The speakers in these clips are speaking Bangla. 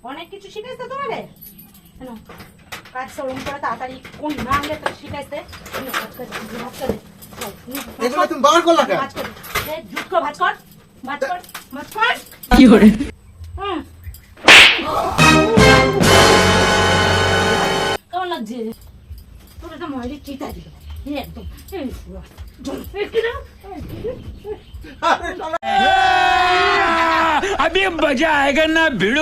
অনেক কিছু শিখাইছে তোমারে কেন কাজ সরম করে তাড়াতাড়ি কোন নামলে তো শিখাইছে এগুলো তুমি বার করলা কেন? জুট কর ভাজ কর কি করে? কেমন লাগছে তোর একটা ময়ূরের চিতা দিল একদম अभी मजा आएगा ना भिड़ो।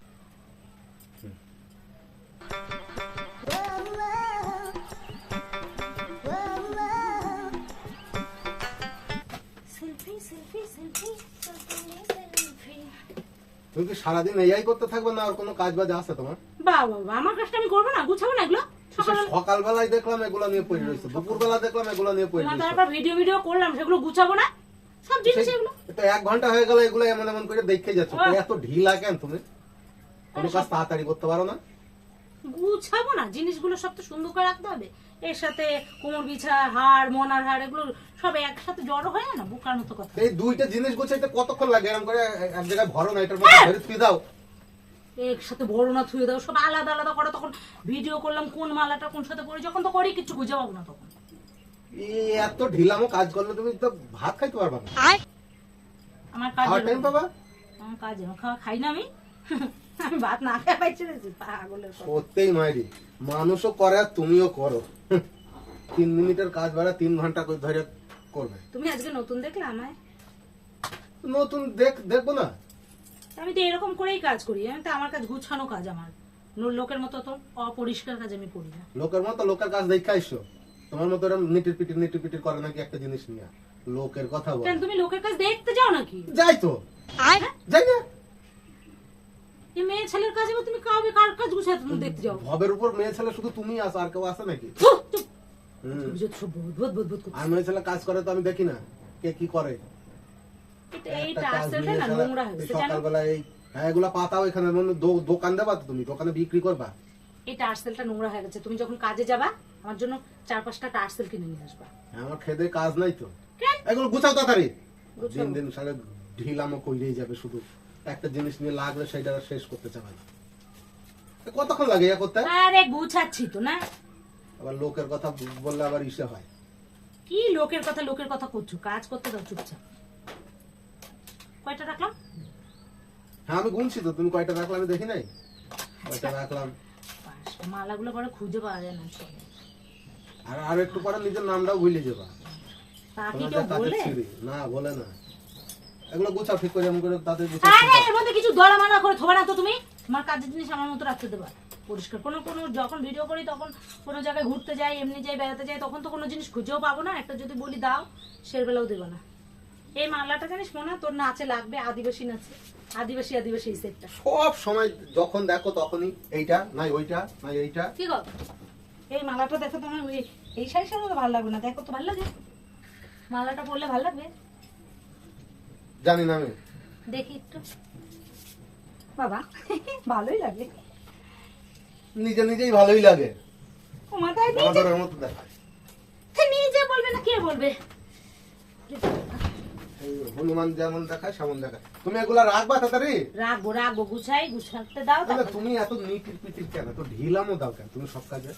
তুমি কি সারাদিন এই করতে থাকবে না আর কোনো কাজ বাজ আছে তোমার? বাবা আমার কাজটা আমি করবো না গুছাবো না এগুলো সকালবেলায় দেখলাম এগুলো নিয়ে পড়ে রয়েছে, দুপুরবেলা দেখলাম এগুলো নিয়ে পড়ে রয়েছে। তারপর ভিডিও করলাম সেগুলো গুছাবো না সব জিনিস এগুলো এটা 1 ঘন্টা হয়ে গেল এগুলো এমন এমন করে দেখে যাচ্ছ। এত ঢিলা কেন তুমি? কোনো কাজ তাড়াতাড়ি করতে পারো না? গুছাবো না জিনিসগুলো সব তো সুন্দর করে রাখতে হবে। এর সাথে কোমর বিছা হাড় মনার হাড় এগুলো সব একসাথে জড়ো হয় না বুকার মতো কথা। এই দুইটা জিনিস গুছাইতে কতক্ষণ লাগে? এরকম করে এক জায়গায় ভরো না, এটার মধ্যে ধরে তুই দাও একসাথে বড় না থুয়ে দাও সব আলাদা আলাদা করে তখন ভিডিও করলাম কোন মালাটা কোন সাথে পরি যখন তো করি কিছু বুঝে পাবো না তখন। এত ঢিলামো কাজ করলে তুমি তো ভাত খাইতে পারবা না। আমার কাজ টাইম পাবা? আমার কাজ খাই না আমি আমি ভাত না খেয়ে পাইছি রে পাগলের কথা। সত্যিই মাইরি মানুষও করে আর তুমিও করো। 3 মিনিটের কাজ বাড়া 3 ঘন্টা করে ধরে করবে। তুমি আজকে নতুন দেখলে আমায়? নতুন দেখবো না? আমি তো এরকম করেই কাজ করি। আমি তো আমার কাজ গুছানো কাজ আমার লোকের মতো তো অপরিষ্কার কাজ আমি করি না। লোকের মতো লোকের কাজ দেখে আইসো, তোমার মতো এরকম নিটির পিটির করে নাকি একটা জিনিস নিয়ে লোকের কথা বল। কেন তুমি লোকের কাজ দেখতে যাও নাকি? যাই তো যাই না এই মেয়ে ছেলের কাজ তুমি কার কাজ গুছাতে তুমি দেখতে যাও? ভবের উপর মেয়ে ছেলে শুধু তুমি আসো, আর কেউ আসে নাকি? আর মেয়ে ছেলে কাজ করে তো আমি দেখি না কে কি করে। সকালবেলা এগুলা পাতাও এখানে দোকান দেবা তো, তুমি দোকানে বিক্রি করবা। এই টার্সেলটা নোংরা হয়ে গেছে, তুমি যখন কাজে যাবা আমার জন্য 4-5টা টার্সেল কিনে নিয়ে আসবা। আমার খেদে কাজ নাই তো, এগুলো গুছাও তাড়াতাড়ি। দিন দিন সালে ঢিলামো কইরেই যাবে, শুধু একটা জিনিস নিয়ে লাগলে সেটা শেষ করতে চাবে না। কতক্ষণ লাগে ইয়া করতে? আরে গুছাচ্ছি তো না। আবার লোকের কথা বললে আবার ইসে হয়। কি লোকের কথা করছো? কাজ করতে দাও চুপচাপ। কয়টা রাখলাম? হ্যাঁ আমি গুনছি তো, তুমি কয়টা রাখলাম আমি দেখি নাই। কয়টা রাখলাম? মালাগুলো পরে খুঁজে পাওয়া যায় না। আর একটু পরে নিজের নামটাও ভুলে যাবা। তা কি কেউ বলে? না বলে না। এগুলো গুছাও ঠিক করে, এমন করে তাদের আরে এর মধ্যে কিছু দলামালা করে থোবা না তো তুমি। তোমার কাজের জিনিস আমার মতো রাখতে দেবা পরিষ্কার। কোনো যখন ভিডিও করি তখন কোনো জায়গায় ঘুরতে যাই, এমনি যাই, বেড়াতে যাই, তখন তো কোনো জিনিস খুঁজেও পাবো না। একটা যদি বলি দাও সের বেলাও দেবো না। এই মালাটা জানিস মনে তোর নাচে লাগবে, আদিবাসী নাচে। আদিবাসী এই সেটটা সব সময় যখন দেখো তখনই এইটা নাই ওইটা নাই এইটা। কি গো এই মালাটা দেখো তোমার এই শাড়ির সাথে তো ভালো লাগবে না। দেখো তো ভালো লাগে, মালাটা পরলে ভালো লাগবে। জানি না আমি, দেখি একটু। বাবা ভালোই লাগে, নিজেই ভালোই লাগে। ও মাথায় বাঁদরের মতো দেখায়। নিজে বলবে না কে বলবে? হনুমান যেমন দেখায় সেমন দেখায়। তুমি এগুলা রাখবা তাড়াতাড়ি? রাখবো গুছাতে দাও। তুমি এত নিটির পিটির কেন, তো ঢিলামও দাও কেন তুমি সব কাজে?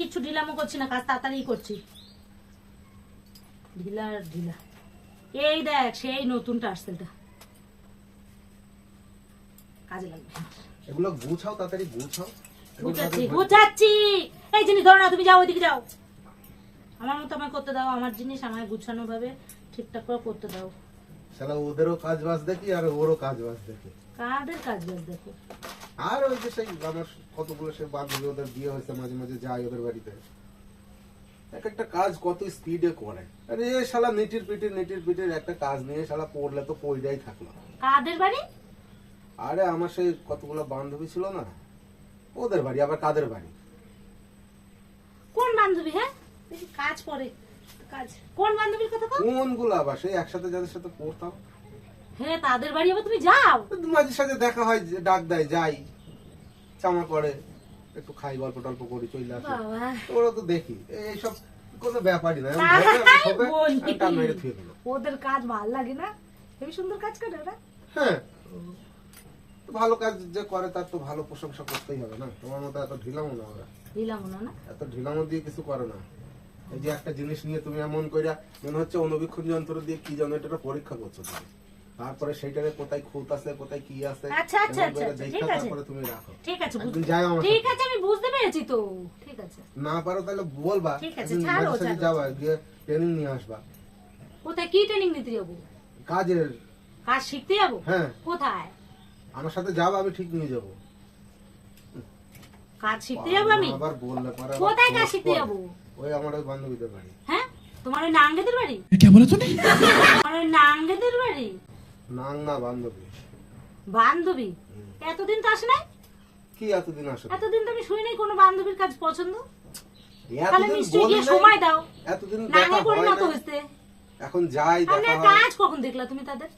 কিছু ঢিলামো করছি না, কাজ তাড়াতাড়ি করছি। ঢিলা এই দেখ সেই নতুন টার্সেলটা কাজে লাগবে। এগুলো গুছাও তাড়াতাড়ি, গুছাচ্ছি। এই জিনিস ধরো না, তুমি যাও ওইদিকে যাও। আমার মতো আমায় করতে দাও, আমার জিনিস আমায় গুছানো ভাবে ঠিকঠাক করে করতে দাও। শালা ওদেরও কাজ বাজ দেখি আর ওরও কাজ বাজ দেখি। কাদের কাজ বাজ দেখো? আর ওই যে সেই আমার কতগুলো সে বান্ধবী ওদের বিয়ে হয়েছে, মাঝে মাঝে যাই ওদের বাড়িতে। এক একটা কাজ কত স্পিডে করে। আরে শালা নিটির পিটির একটা কাজ নিয়ে শালা পড়লে তো পড়েই থাকলো। কাদের বাড়ি? আরে আমার সেই কতগুলো বান্ধবী ছিল না, ওদের বাড়ি। আবার কাদের বাড়ি? কোন বান্ধবী? হ্যাঁ কাজ করে কাজ কোন বান্ধবীর কথা? কোনগুলো আবার সেই একসাথে যাদের সাথে পড়তাম। হ্যাঁ তাদের বাড়ি আবার তুমি যাও? মাঝে সাথে দেখা হয়, ডাক দেয়, যাই, চামা করে একটু খাই, গল্প টল্প করি, চলে আসি। ওরা তো দেখি এইসব কোনো ব্যাপারই না। ওদের কাজ ভাল লাগে না? হেবি সুন্দর কাজ করে ওরা। হ্যাঁ ভালো কাজ যে করে তার তো ভালো প্রশংসা করতেই হবে না, তোমার মতো এত ঢিলামো না ওরা, দিলাম না এত ঢিলামো দিয়ে কিছু করে না। এই যে একটা জিনিস নিয়ে তুমি এমন কইরা মনে হচ্ছে অনুবীক্ষণ যন্ত্র দিয়ে কি যেন এটা পরীক্ষা করছো তুমি, তারপরে সেইটারে কোথায় খুঁত আছে কোথায় কি আছে আচ্ছা আচ্ছা এমন আচ্ছা করে আচ্ছা, দেখে ঠিক আছে তারপরে তুমি রাখো। ঠিক আছে একদিন যাও আমার ঠিক সাথে। আছে, আমি বুঝতে পেরেছি তো, ঠিক আছে। না পারো তাহলে বলবা, ঠিক আছে, একদিন ছাড়ো, মাঝে সাঝে ছাড়ো। যাবা, গিয়ে ট্রেনিং নিয়ে আসবা কোথায় কি ট্রেনিং নিতে যাবো? কাজের। কাজ শিখতে যাবো? হ্যাঁ কোথায় আমার সাথে যাবা, আমি ঠিক নিয়ে যাবো। কাজ শিখতে যাবো আমি? আবার বললে পরে আবার কোথায় কাজ খোঁজ শিখতে পড়ে। যাবো? ওই আমার ওই বান্ধবীদের বাড়ি। হ্যাঁ, তোমার ওই নাঙ্গেদের বাড়ি? क्या बोला तूने? তোমার ওই নাঙ্গেদের বাড়ি? নাং না বান্ধবী। বান্ধবী? এতদিন তো আসে নাই? কি এতদিন আসে? এতদিন তো আমি শুনি নাই কোনো বান্ধবীর কাজ পছন্দ। তাহলে এতদিন নিশ্চয়ই বলি গিয়ে নাই, সময় দাও। এতদিন নাঙ্গে দেখা করে হয় মতো না। হইছে। এখন যাই আমি দেখা হয়। কাজ কখন দেখলা তুমি তাদের?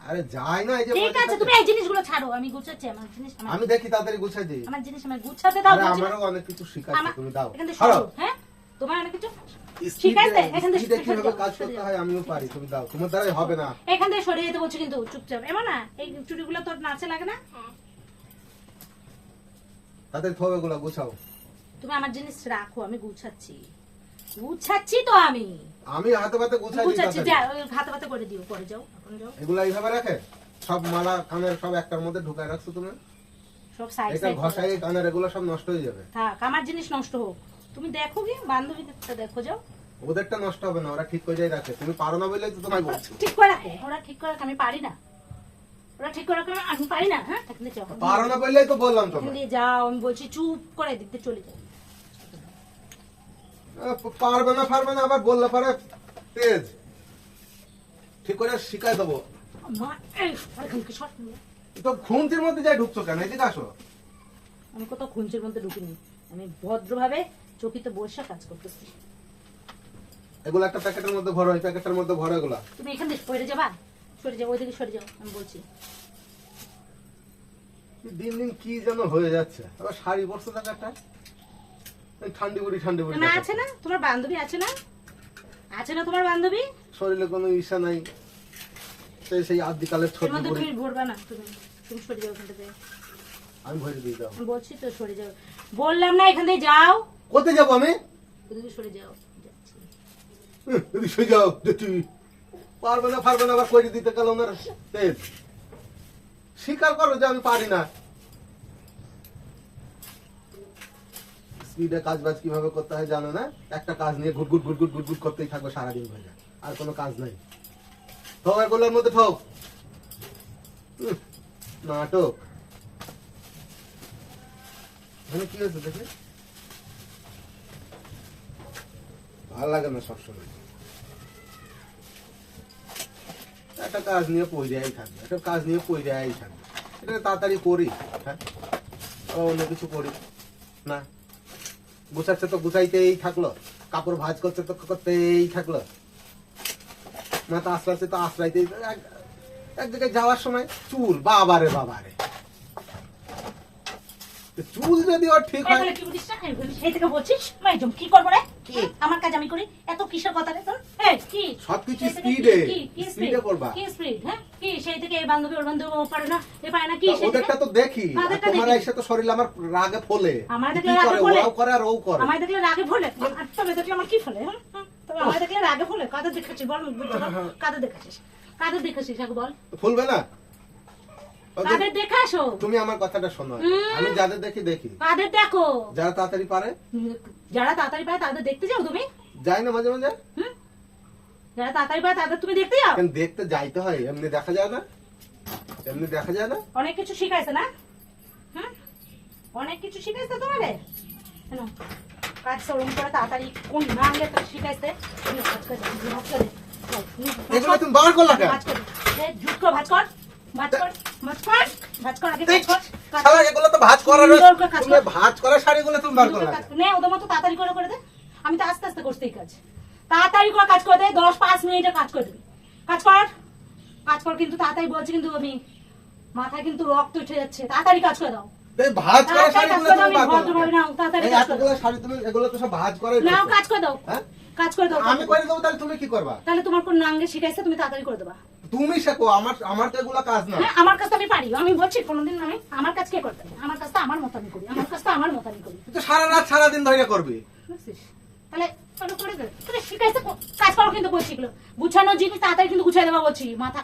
আরে যাই না, এই যে ঠিক মাঝে আছে, সাঝে। তুমি এই জিনিসগুলো ছাড়ো, আমি গুছাচ্ছি আমার জিনিস। আমি দেখি তাড়াতাড়ি গুছাই দিই। আমার জিনিস আমি গুছাতে দাও। আরে বলছি না? আমারও অনেক কিছু শিখাচ্ছে, আমার- তুমি দাও। এখান থেকে ছাড়ো। সরো, হ্যাঁ? তোমার অনেক কিছু শিখাইতে, এখান থেকে স্পিডে সরে কিভাবে যাও, কাজ সরে করতে যাও। হয় আমিও পারি, তুমি দাও। তোমার দ্বারাই হবে না। এখান থেকে সরে যেতে বলছি কিন্তু চুপচাপ। এমন না, এই চুড়িগুলো তোর নাচে লাগে না? তাদের থবেগুলো গুছাও। তুমি আমার জিনিস রাখো, আমি গুছাচ্ছি। গুছাচ্ছি তো আমি। আমি হাতে পাতে গুছাই দিই গুছাচ্ছি, তাড়াতাড়ি। যা ওই হাতে পাতে করে দিও, পরে যাও, এখন যাও। এগুলা এইভাবে রাখে সব মালা কানের সব একটার মধ্যে ঢুকায় রাখছো তুমি। সব সাইড এটা সাইড ঘষাই কানের এগুলো সব নষ্ট হয়ে যাবে। থাক, আমার জিনিস নষ্ট হোক। তুমি দেখো কি বান্ধবীদেরটা দেখো, যাও। ওদেরটা নষ্ট হবে না, ওরা ঠিক করে যাই রাখে। তুমি পারো না বলেই তো তোমায় বলছি। ঠিক করে রাখো, ওরা ঠিক করে রাখে, আমি পারি না। ওরা ঠিক করে রাখে, আমি পারি না। হ্যাঁ, এখান থেকে যাও। পারো না বললেই তো বললাম এখান তোমায়। দিয়ে যাও, আমি বলছি চুপ করে এদিক দিয়ে চলে যাও। পারবে না আবার বললে পরে তেজ ঠিক করে শিখাই দেবো। মা, এই, এখান থেকে সর। তো খুন্তির মধ্যে যাই ঢুকছো কেন? এদিকে আসো। আমি কোথাও খুঞ্চের মধ্যে ঢুকিনি, আমি ভদ্রভাবে চকিতে বসে কাজ করতেছি। এগুলো একটা প্যাকেটের মধ্যে ভরো, এই প্যাকেটের মধ্যে ভরো এগুলা। তুমি এখান থেকে সরে যাবা, সরে যাও, ওইদিকে সরে যাও, আমি বলছি। দিন দিন কি যেন হয়ে যাচ্ছে। আবার শাড়ি পরছো টাকাটা ঠান্ডি বুড়ি না, আছে না তোমার বান্ধবী? আছে না, আছে না তোমার বান্ধবী? শরীরে কোনো ইচ্ছা নাই, সেই আদিকালের এর ছোট মধ্যে বুড়ি। তুমি ভরবা না, তুমি তুমি সরে যাও এখান থেকে। আমি ভরে দিয়ে যাও। আমি বলছি তো সরে যাও, বললাম না এখান থেকে যাও। কোথায় যাবো আমি? ওদিকে সরে যাও, যাচ্ছি। যদি সে যাও দেখি পারবে না আবার করে দিতে গেল না। তেজ স্বীকার করো যে আমি পারি না। স্পিডে কাজ বাজ কিভাবে করতে হয় জানো না? একটা কাজ নিয়ে ঘুট করতেই থাকবে সারাদিন ভরে, আর কোনো কাজ নাই। ঠোক এগুলোর মধ্যে ঠোক। নাটক। মানে কি হয়েছে দেখে ভালো লাগে না সবসময়। একটা কাজ নিয়ে পইরাই থাকবে, একটা কাজ নিয়ে পইরাই থাকবে। এটা তাড়াতাড়ি করি, হ্যাঁ, আবার অন্য কিছু করি না। গুছাচ্ছে তো গুছাইতেই থাকলো, কাপড় ভাঁজ করছে তো করতেই থাকলো, মাথা আশ্রাচ্ছে তো আশ্রাইতেই। এক জায়গায় যাওয়ার সময় চুল, বাবারে চুল যদি ওর ঠিক হয়। এগুলো কি বলিস না? এগুলো সেই থেকে বলছিস মাইজম কি করবো রে? কি? আমার কাজ আমি করি, এত কিসের কথা রে তোর? এই কি সবকিছু সেই থেকে স্পিডে, কি স্পিডে করবা। কি স্পিড? হ্যাঁ, কি সেই থেকে এই বান্ধবী ওর বান্ধবী ও পারে না, এ পারে না, কি সেই থেকে? ওদেরটা তো দেখি, আর ওদেরটা তোমার দেখি। এসে তো শরীর আমার রাগে ফলে। আমার কি দেখলে রাগে করে? ফলে? ওরাও করে আর ও করে। আমায় দেখলে রাগে ফলে, আর তবে দেখলে আমার কি ফলে? তবে আমায় দেখলে রাগে ফলে? কাদের দেখাচ্ছিস বল, মুখ বুঝতে বল। কাদের দেখাচ্ছিস? কাদের দেখাচ্ছিস আগে বল। ফুলবে না? ওদের- কাদের দেখাসো? তুমি আমার কথাটা শোনো। হুম। আমি যাদের দেখি কাদের দেখো? যারা তাড়াতাড়ি পারে। যারা তাড়াতাড়ি পায় তাদের দেখতে যাও তুমি? যাই না মাঝে মাঝে? হুম? যারা তাড়াতাড়ি পায় তাদের তুমি দেখতে যাও? কেন দেখতে যাইতে হয়, এমনি দেখা যায় না? এমনি দেখা যায় না? অনেক কিছু শিখাইছে না? হুম? অনেক কিছু শিখাইছে তোমারে? কেন কাজ সরম করে তাড়াতাড়ি কোন নাঙ্গে তো শিখাইছে? তুমি ভাজ করে দে, তুমি ভাজ করে দে। এগুলো তুমি বার করলা কেন? ভাজ কর, দে, জুট করে ভাজ কর, ভাজ কর, ভাজ কর, ভাজ কর, আগে ভাজ কর, কাজ শালা এগুলো তো ভাঁজ করার, সুন্দর করে কাজ তুমি কর। ভাঁজ করা শাড়িগুলো তুমি বার সুন্দর করলা করে কেন? কাজ- নে, ওদের মতো তাড়াতাড়ি করে দে। আমি তো আস্তে আস্তে করছি এই কাজ। তাড়াতাড়ি করে কাজ করে দে, 10-5 মিনিটে কাজ করে দিবি। কাজ কর কিন্তু তাড়াতাড়ি বলছি, কিন্তু আমি মাথায় কিন্তু রক্ত উঠে যাচ্ছে। তাড়াতাড়ি কাজ করে দাও। এই ভাঁজ করা তাড়াতাড়ি শাড়িগুলো কাজ করে তুমি দাও, বার আমি করলা ভদ্রভাবে কেন? নাও, তাড়াতাড়ি এই কাজ করে এতগুলো দাও। শাড়ি তুমি এগুলো তো সব ভাঁজ করে নাও, কাজ করে দাও, হ্যাঁ? কাজ করে দাও। আমি করে দেবো, তাহলে তুমি কি করবা? তাহলে তোমার কোন নাঙ্গে শিখাইছে, তুমি তাড়াতাড়ি করে দেবা। তুমি শেখো, আমার তো এগুলা কাজ না। হ্যাঁ, আমার কাজ তো আমি পারি, আমি বলছি কোনোদিন আমি আমার কাজ কে করতে হবে? আমার কাজ তো আমার মতো আমি করি, আমার কাজ তো আমার মতো আমি করি। তুই তো সারা রাত সারাদিন ধরে করবি। বুঝছিস? তাহলে তাহলে করে দে। তোকে শিখাইছে কাজ করো কিন্তু বলছি এগুলো। গুছানো জিনিস তাড়াতাড়ি কিন্তু গুছাই দেবা বলছি, মাথা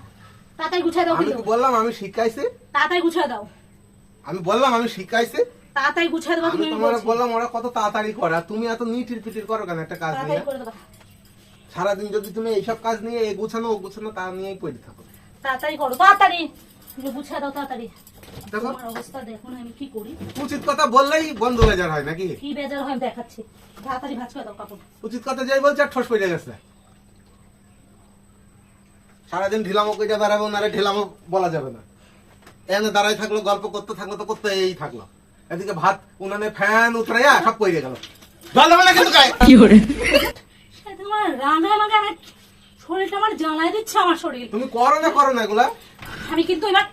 তাড়াতাড়ি গুছাই দাও আমি কিন্তু। তো বললাম আমি শিখাইছি, তাড়াতাড়ি গুছাই দাও, আমি বললাম আমি শিখাইছি, তাড়াতাড়ি গুছাই দেবা আমি তুমি। তোমার বললাম ওরা কত তাড়াতাড়ি করে, আর তুমি এত নিটির পিটির করো কেন একটা কাজ নিয়ে? তাড়াতাড়ি করে দেবা, সারাদিন যদি তুমি এইসব কাজ নিয়ে এ গুছানো ও গুছানো তা নিয়েই পড়ে থাকো। তাড়াতাড়ি করো, তাড়াতাড়ি এগুলো গুছাই দাও তাড়াতাড়ি। দেখো তোমার অবস্থা দেখো না আমি কি করি। উচিত কথা বললেই বন্ধ বেজার হয় নাকি? কি বেজার হয় আমি দেখাচ্ছি। তাড়াতাড়ি ভাঁজ করে দাও কাপড়। উচিত কথা যাই বলছে আর ঠোস পড়ে গেছে। সারাদিন ঢিলামো কইটা দাঁড়াবো না রে, ঢিলামো বলা যাবে না। এনে দাঁড়াই থাকলো, গল্প করতে থাকলো তো করতে এই থাকলো। এদিকে ভাত উনানে ফ্যান উতরাইয়া সব পড়ে গেল। জল দেবে না কিন্তু গায়ে। সে তোমার রান্না আমাকে আমার শরীরটা আমার জ্বালাই দিচ্ছে আমার শরীর। তুমি করো না এগুলা। আমি কিন্তু এবার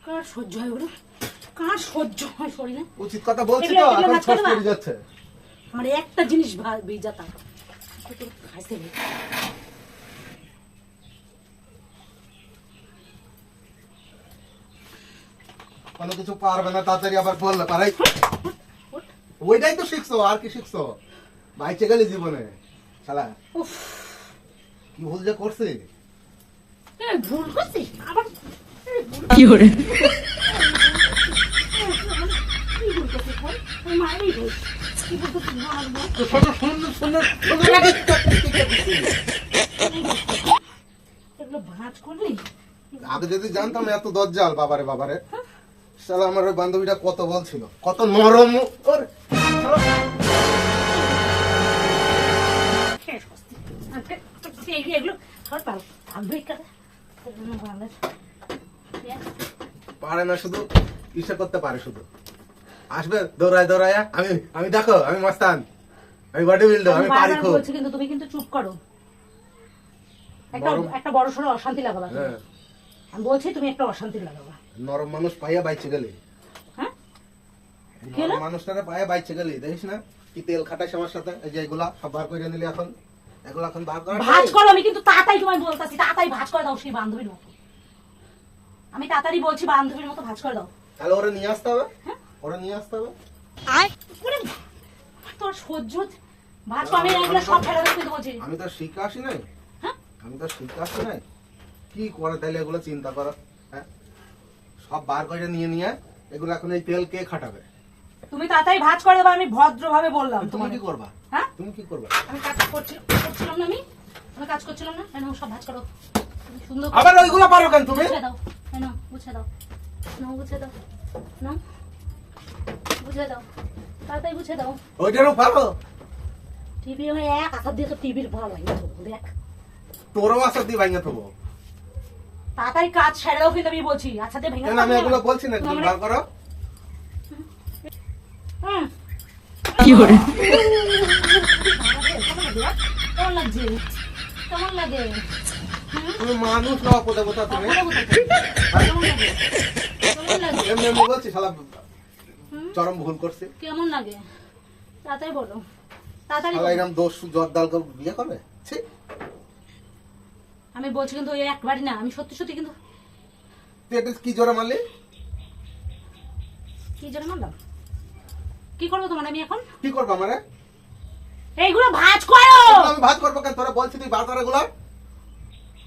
কার সহ্য হয় ওগুলো, কার সহ্য হয় শরীরে। উচিত কথা বলছি তো, এগুলো এখন ভাত ঠোস করবা? পড়ে যাচ্ছে। আমার একটা জিনিস বেজাতা খাইছে না। কোনো কিছু পারবে না তাড়াতাড়ি আবার বললে পারাই। ওইটাই তো শিখছো, আর কি শিখছো? বাইচে গেলি জীবনে শালা। উফ, কি ভুল যে করছে। এ ভুল করছি আবার। কি করে কি ভুল করছি বল? আমি মায়েরই ভুল। কি ভুল করছি না আমি বল। তো শোনো সুন্দর লাগে। এগুলো ভাঁজ করলি আগে যদি জানতাম এত দজ্জাল, বাবারে শালা আমার ওই বান্ধবীটা কত বলছিল, কত নরম ওর। শেষ করছি। এগুলো সব থাকবে কারে পারে না, শুধু ইচ্ছা করতে পারে, শুধু আসবে দৌড়ায় আমি দেখো আমি মস্তান, আমি বডি বিল্ডার, আমি পারি খুব। বলছি কিন্তু তুমি কিন্তু চুপ করো। নরম- একটা বড় সড়ো অশান্তি লাগাবা তুমি। হ্যাঁ, আমি বলছি তুমি একটা অশান্তি লাগাবা। নরম মানুষ পাইয়া বাইচে গেলে, হ্যাঁ কি হলো? নরম মানুষটারে পাইয়া বাইচে গেলে দেখিস না কি তেল খাটাইছে আমার সাথে। এই যে এগুলা সব বার করে নিলি, এখন এগুলো এখন বার করা ভাঁজ করো, আমি কিন্তু তাড়াতাড়ি তোমায় বলতাছি তাড়াতাড়ি ভাঁজ করে দাও সেই বান্ধবীর মতো। আমি তাড়াতাড়ি বলছি বান্ধবীর মতো ভাঁজ করে দাও। তাহলে ওরা নিয়ে আসতে হবে, হ্যাঁ? ওরা নিয়ে আসতে হবে। ওরে, তোর সহ্য ভাঁজ করো, আমি এগুলো সব ফেলে দেবো কিন্তু বলছি। আমি তো শিখে আসি নাই, হ্যাঁ আমি তো শিখে আসি নাই। কি করে তাইলে এগুলো চিন্তা করো। হ্যাঁ, সব বার করে নিয়ে এগুলো এখন এই তেল কে খাটাবে? তুমি তাড়াতাড়ি ভাঁজ করে দেবো, আমি ভদ্রভাবে বললাম তুমি তোমার। কি করবা? হ্যাঁ তুমি কি করবা? আমি কাজ করছিলাম না, আমি কাজ করছিলাম না। এনো সব ভাঁজ করো, তুমি সুন্দর করে আবার ওইগুলো পারো কেন তুমি? গুছিয়ে দাও। এনো গুছিয়ে দাও, নাও গুছিয়ে দাও, নাও গুছিয়ে দাও, তাড়াতাড়ি গুছিয়ে দাও। ওইটারও পারো? টিভি হয়ে এক আসার দিয়ে তো টিভির ভালো লাগে দেখ। তোরও আসার দিয়ে ভাঙে থবো। তাড়াতাড়ি কাজ সেরে দাও কিন্তু আমি বলছি। আচ্ছা দিয়ে ভেঙে কেন আমি এগুলো বলছি না, তুমি বার করো। হুম কি করে কেমন লাগছে? কেমন লাগে? তুমি মানুষ না কোথা কোথা তুমি? কেমন লাগে? কেমন লাগে? এমনি এমনি বলছি শালা চরম ভুল করছে। কেমন লাগে তাড়াতাড়ি বলো, তাড়াতাড়ি শালা বলো। এরকম দোষ জর্দাল করে বিয়ে করবে? ছি। আমি বলছি কিন্তু ওই একবারই না, আমি সত্যি সত্যি কিন্তু তুই এটা কি জোরে মারলি? কি জানি মানলাম। কি করবো তোমার আমি এখন? কি করবো আমারে? এইগুলো ভাঁজ করো। আমি ভাত করবো কেন? তোরা বলছি তুই বার করে এগুলো।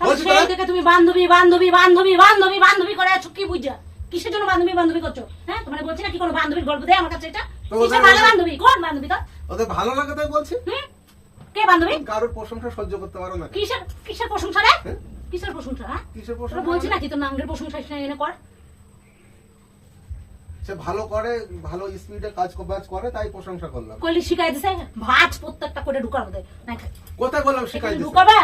তাহলে বলছি সেই তোরা? থেকে তুমি বান্ধবী বান্ধবী বান্ধবী বান্ধবী বান্ধবী করে আছো, কি বুঝা? কিসের জন্য বান্ধবী বান্ধবী করছো? হ্যাঁ তোমার বলছি না কি কোনো বান্ধবীর গল্প দেয় আমার কাছে এটা? তো কিসের ওদের- ভালো বান্ধবী? কোন বান্ধবী তো? ওদের ভালো লাগে তাই বলছি। হুম? কে বান্ধবী? কারোর প্রশংসা সহ্য করতে পারো না। কিসের কিসের প্রশংসা রে? হ্যাঁ? কিসের প্রশংসা? হ্যাঁ কিসের তোরা প্রশংসা? বলছি নাকি তোর নাঙ্গের প্রশংসা এনে কর। সে ভালো করে, ভালো স্পিডে কাজ করে তাই প্রশংসা করলাম। কইলি শিখাই দিছে ভাঁজ প্রত্যেকটা করে ঢুকার মধ্যে নাকি কোথায় বললাম শিখাই দিতে? ঢুকাবা?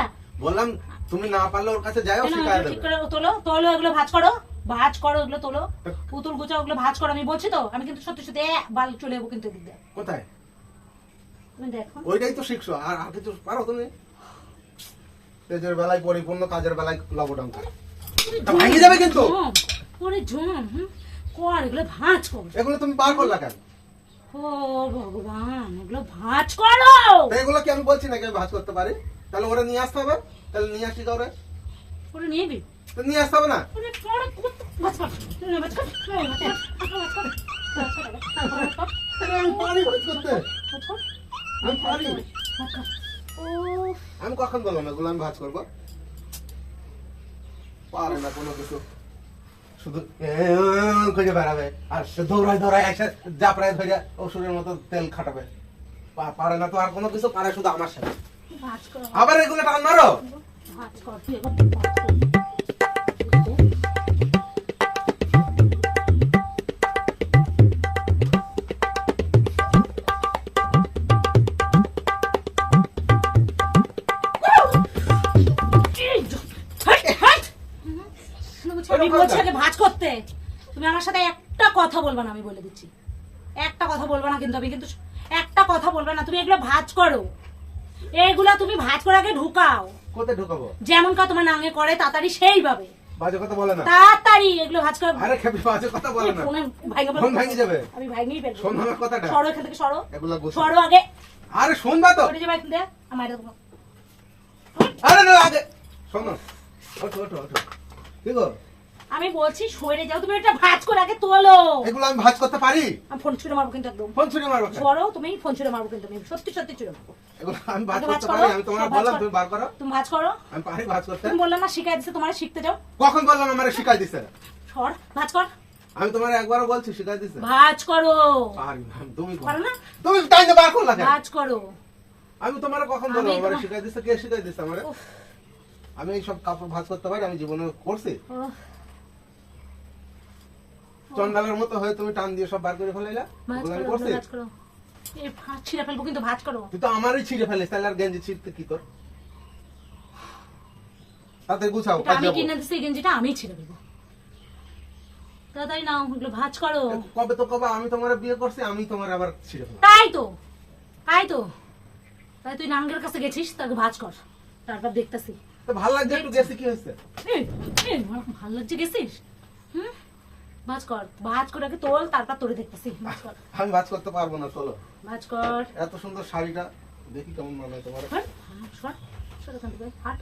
বললাম তুমি না পারলে ওর কাছে যাও, কেন শিখাই এগুলো ঠিক দেবে। করে তোলো তোলো, এগুলো ভাঁজ করো, ভাঁজ করো, এগুলো তোলো, পুতুল গুছাও, ওগুলো ভাঁজ করো। আমি বলছি তো, আমি কিন্তু সত্যি সত্যি বাল চলে যাবো কিন্তু এদিক দিয়ে। কোথায়? তুমি দেখো ওইটাই তো শিখছো, আর আর কিছু পারো তুমি? তেজের বেলায় পরিপূর্ণ, কাজের বেলায় লবডঙ্ক। ভাঙে যাবে কিন্তু। ওরে ঝুম কর, এগুলো ভাঁজ কর। এগুলো তুমি বার করলা কেন? ও ভগবান, এগুলো ভাঁজ করো। তো এগুলো কি আমি বলছি নাকি আমি ভাজ করতে পারি? তাহলে ওরা নিয়ে আসতে হবে, তাহলে নিয়ে আসি কাউরে, ওরে নিয়ে বি তো নিয়ে আসতে হবে না। ওরে পড়ে বাস কর বাস কর আরে আমি পারি ভাজ করতে, আমি পারি। ও আমি কখন বললাম এগুলো আমি ভাজ করবো? পারে না কোনো কিছু, শুধু খুঁজে বেড়াবে আর সে দৌড়ায় দৌড়ায় এসে জাপড়ায় ধরে অসুরের মতো তেল খাটাবে। পারে না তো আর কোনো কিছু, পারে শুধু আমার সাথে। ভাজ কর আবার এগুলো টান মারো। ভাজ কর তুই এবার ভাজ কর। আমি বলছি আগে ভাজ করতে। তুমি আমার সাথে একটা কথা বলবা না, আমি বলে দিচ্ছি। একটা কথা বলবা না কিন্তু, আমি কিন্তু একটা কথা বলবা না। তুমি এগুলো ভাজ করো, এগুলা তুমি ভাজ করে আগে ঢুকাও। কোথায় ঢুকাবো? যেমন কা তোমার নাঙে করে তাড়াতাড়ি সেইভাবে বাজে কথা বলে না। তাড়াতাড়ি এগুলো ভাজ করো। আরে খেপি, বাজে কথা বলে না। ফোনে ভাঙা ফোন ভেঙে যাবে। আমি ভাঙিয়ে ফেলবো। শোন আমার কথাটা। সরো এখান থেকে, সরো এগুলা গোছাও। সরো আগে। আরে শুনবা তো। ওরে যে ভাই দে আমার এটা দাও। আরে না আগে শোনো, ওঠো ওঠো ওঠো। কি গো? আমি বলছি সরে যাও, তুমি এটা ভাজ করে আগে তোলো। এগুলো আমি ভাজ করতে পারি? আমি ফোন ছুঁড়ে মারবো কিন্তু একদম। ফোন ছুঁড়ে মারবো কেন? সরো, তুমি ফোন ছুঁড়ে মারবো কিন্তু, আমি সত্যি সত্যি ছুঁড়ে মারবো। এগুলো আমি ভাজ আগে ভাজ করতে করো, পারি? আমি তোমার সব ভাজ বললাম করো। তুমি বার করো। তুমি ভাজ করো। আমি পারি ভাজ করতে। তুমি বললে না শিখাই দিছে তোমার, শিখতে যাও। কখন বললাম আমারে শিখাই দিছে? সর, ভাজ কর। আমি তোমার একবারও বলছি শিখাই দিছে। ভাজ করো। পারি না, তুমি করো না? তুমি টাইম বার করলা কেন? ভাজ করো। আমি তোমারে কখন বললাম আমি আমারে তোমার- শিখাই দিছে? কে শিখাই দিছে আমারে? উফ, আমি এই সব কাপড় ভাজ করতে পারি? আমি জীবনে করছি? উফ, চন্ডালের মতো হয়ে তুমি টান দিয়ে সব বার করে ফেলাইলা? ভাজ এগুলো আমি করো, করছি? ভাজ করো। এই ভাজ ছিঁড়ে ফেলবো কিন্তু, ভাজ করো। তুই তো আমারই ছিঁড়ে ফেলিস, তাহলে আর গেঞ্জি ছিঁড়তে কি তোর? তাতে গুছাও, এটা কাজ আমি যাবো। কিনে দিচ্ছি, এই গেঞ্জিটা আমি ছিঁড়ে ফেলবো। তাড়াতাড়ি নাও, এগুলো ভাজ করো। কবে তো কবে আমি তোমার বিয়ে করছি, আমি তোমার আবার ছিঁড়ে ফেলবো। তাই তো, তাই তো। তাই তুই নাঙ্গের কাছে গেছিস, তাকে ভাজ কর, তারপর দেখতেছি। তো ভালো লাগছে একটু, গেছি কি হয়েছে? আমার ভালো লাগছে গেছিস। হুম, ভাজ কর, ভাজ করে আগে তোল, তারপর তোরে দেখতেছি। ভাজ কর, আমি ভাজ করতে পারবো না, চলো। ভাজ কর। এত সুন্দর শাড়িটা দেখি কেমন মানায় তোমার। হাট, সর, সর এখান থেকে, হাট।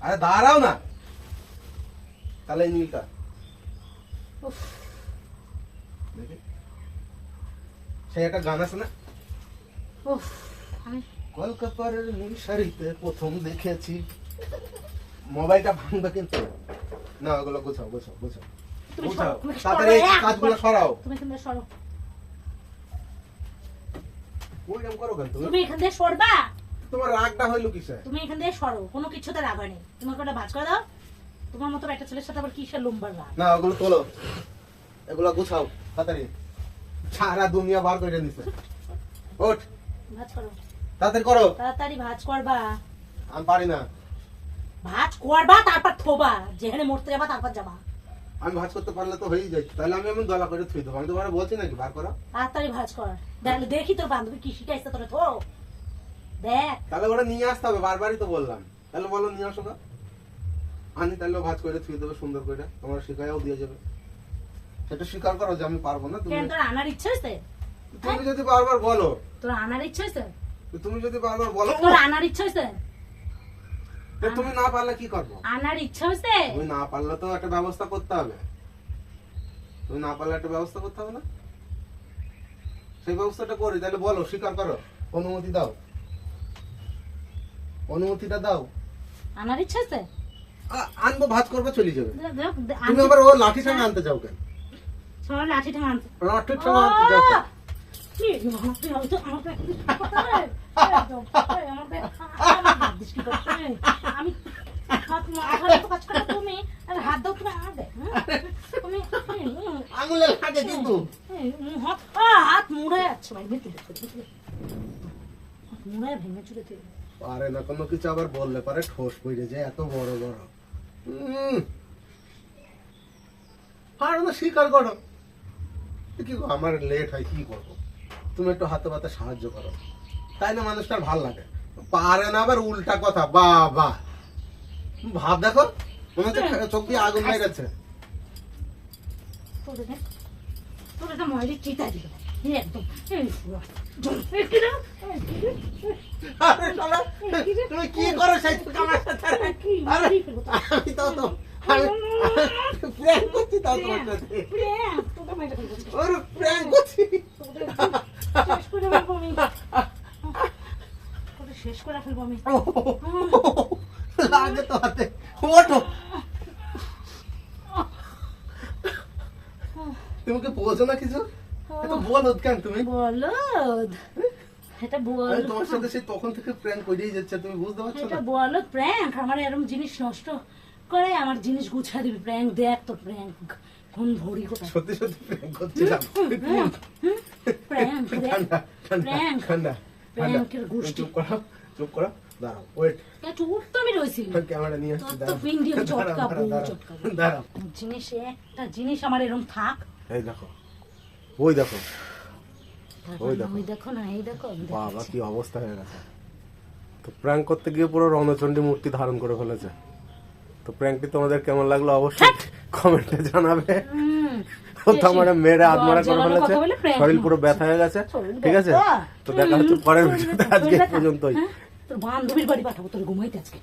আরে দাঁড়াও না, তাহলে এই নীলটা উফ, দেখি। সেই একটা গান আছে না, উফ, আমি কলকাতার নীল শাড়িতে প্রথম দেখেছি। মোবাইলটা ভাঙবে কিন্তু না, ওগুলো গোছাও গোছাও গোছাও তুমি গোছাও, সরো, তুমি তাড়াতাড়ি এই সরো, কাজগুলো সরাও। তুমি এখান থেকে সরো, ওইরকম করো কেন তুমি? তুমি এখান থেকে সরবা। তোমার রাগটা হইলো কিসে? তুমি এখান থেকে সরো, কোনো কিছুতে রাগ হয়নি। তোমাকে ওটা ভাজ করে দাও। তোমার মতো একটা ছেলের সাথে আবার কিসের লম্বার রাগ? না ওগুলো তোলো, এগুলো গুছাও তাড়াতাড়ি। সারা দুনিয়া বার করে নিছে। ওঠ, ভাজ করো, তাড়াতাড়ি করো। তাড়াতাড়ি ভাজ করবা। আমি পারি না। ভাজ করবা, তারপর থোবা, যেখানে মরতে যাবা তারপর যাবা। আমি ভাজ করতে পারলে তো হয়েই যায়, তাহলে আমি এমন গলা করে থুই দেবো। আমি তোমার বলছি নাকি বার করো? তাড়াতাড়ি ভাজ কর। দেখি তোর বান্ধবী কি শিখাইছে তোরে, থো দেখ। তাহলে ওরা নিয়ে আসতে হবে, বারবারই তো বললাম। তাহলে বলো নিয়ে আসো না, আনি তাহলে ভাজ করে থুই দেবে সুন্দর করে, তোমার শিখাইও দিয়ে যাবে। সেটা স্বীকার করো যে আমি পারবো না। তুমি কেন, তোর আনার ইচ্ছা হয়েছে? তুমি যদি বারবার বলো, তোর আনার ইচ্ছা হয়েছে? তুমি যদি বারবার বলো, তোর আনার ইচ্ছা হয়েছে? তা তুমি না পারলে কি করবো? আনার ইচ্ছা হয়েছে? তুমি না পারলে তো একটা ব্যবস্থা করতে হবে। তুমি না পারলে একটা ব্যবস্থা করতে হবে না? সেই ব্যবস্থাটা করি, তাহলে বলো, স্বীকার করো, অনুমতি দাও, অনুমতিটা দাও। আনার ইচ্ছা হয়েছে? আনবো, ভাজ করবো, চলে যাবে। তুমি আনছি। আবার ও লাঠি ঠাঙ্গা আনতে যাও কেন? সর, লাঠি ঠাঙা আনতে। লাঠি ঠাঙ্গা আনতে যাও কেন? কি, তুই হয়তো আমাকে একটু কথা বল। আমাকে হাত দিস কি করতে? আমি হাত মাথার মতো কাজ করে তুমি, আর হাত দাও তুমি আমাকে। তুমি আঙুলে লাগে কিন্তু। হাত মুড়ে যাচ্ছে ভাই, ভিতরে ভিতরে হাত মুড়ে ভেঙে চুরে তুই। পারে না কোনো কিছু, আবার বললে পারে ঠোস পড়ে যায়, এত বড় বড়। পারো না, স্বীকার করো। কি গো, আমার লেট হয়, কি করবো? তুমি একটু হাতে পাতে সাহায্য করো, তাই না মানুষটার ভাল লাগে। পারে না, আবার উল্টা কথা। বাবা, ভাব দেখো, মনে হচ্ছে চোখ দিয়ে আগুন মেরেছে। তোর এটা ময়ূরী চিতা দিল। একদম এই পুরো। এই কি রে? এই কি রে? আরে শালা, তুমি কি করো সেই আমার সাথে? কি আরে, মারি ফেলবো তো? আমি prank করছি তাও তোমার সাথে। প্রেম, তোকে মাইরে ফেলবো। ওরে prank করছি। তোকে শেষ করে ফেলবো আমি। তোকে শেষ করে ফেলবো আমি। লাগে তো হাতে। ওঠো। তুমি কি বোঝো না কিছু? এত বলদ কেন তুমি? বলদ। এটা আমি বলদ। তোমার সাথে সেই তখন থেকে প্র্যাঙ্ক করেই যাচ্ছে, তুমি বুঝতে পারছো এটা না? বলদ প্র্যাঙ্ক। আমার এরকম জিনিস নষ্ট করে আমার জিনিস গুছা দিবি। প্র্যাঙ্ক দেখ তো প্র্যাঙ্ক। কোন ভরি কোথায়? সত্যি সত্যি প্র্যাঙ্ক করছিলাম। প্র্যাঙ্ক দেখ। ঠান্ডা ঠান্ডা Prank. ঠান্ডা ঠান্ডা। Prank এর গোষ্ঠী। চুপ করো, চুপ করো। দাঁড়াও, ওয়েট। চুপ তো আমি রয়েছি। ক্যামেরা নিয়ে আসছি, তোর তো দাঁড়াও। পিন্ডি আমি দাঁড়াও, চটকাবো, দাঁড়াও, দাঁড়াও। চটকাবো। দাঁড়াও। জিনিস একটা জিনিস আমার এরকম থাক। এই দেখো, ওই দেখো। ওই দেখো। ওই দেখো না, এই দেখো আমি বাবা দেখাচ্ছি। কি অবস্থা হয়ে গেছে। তো প্র্যাঙ্ক করতে গিয়ে পুরো রণচণ্ডী মূর্তি ধারণ করে ফেলেছে। তো প্র্যাঙ্কটি তোমাদের কেমন লাগলো অবশ্যই কমেন্টে জানাবে। হুম, ও তো আমার মেরে আত্মরা করে জ্বালানো ফেলেছে, কথা বলে prank শরীর না। পুরো ব্যথা হয়ে গেছে। শরীর ঠিক আছে, ব্যথা? তো দেখা হচ্ছে পরের ভিডিওতে। আজকে শরীর এই ব্যথা? পর্যন্তই। হ্যাঁ? তোর বান্ধবীর বাড়ি পাঠাবো তোর ঘুমাইতে আজকে।